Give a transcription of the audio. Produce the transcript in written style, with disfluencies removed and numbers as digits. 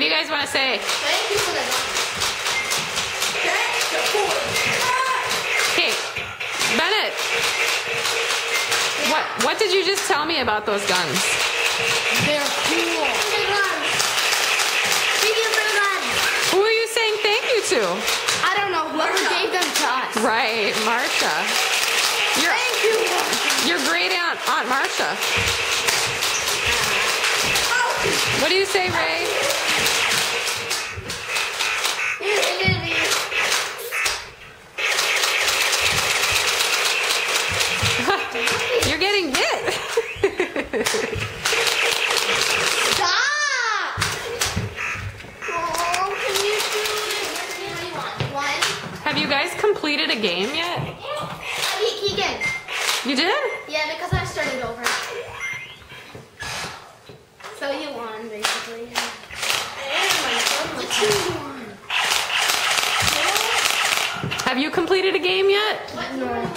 do you guys want to say? Thank you for the gun. Okay, Bennett. What did you just tell me about those guns? They're cool. Thank you for the gun. Who are you saying thank you to? I don't know. Whoever gave them to us. Right, Marsha. Thank you. Your great aunt Marsha. What do you say, Ray? You're getting hit. Stop! Oh, can you do it? What do you want? One? Have you guys completed a game yet? Keegan. You did? Yeah, because I started over. So you won, basically. What you won? Have you completed a game yet? No.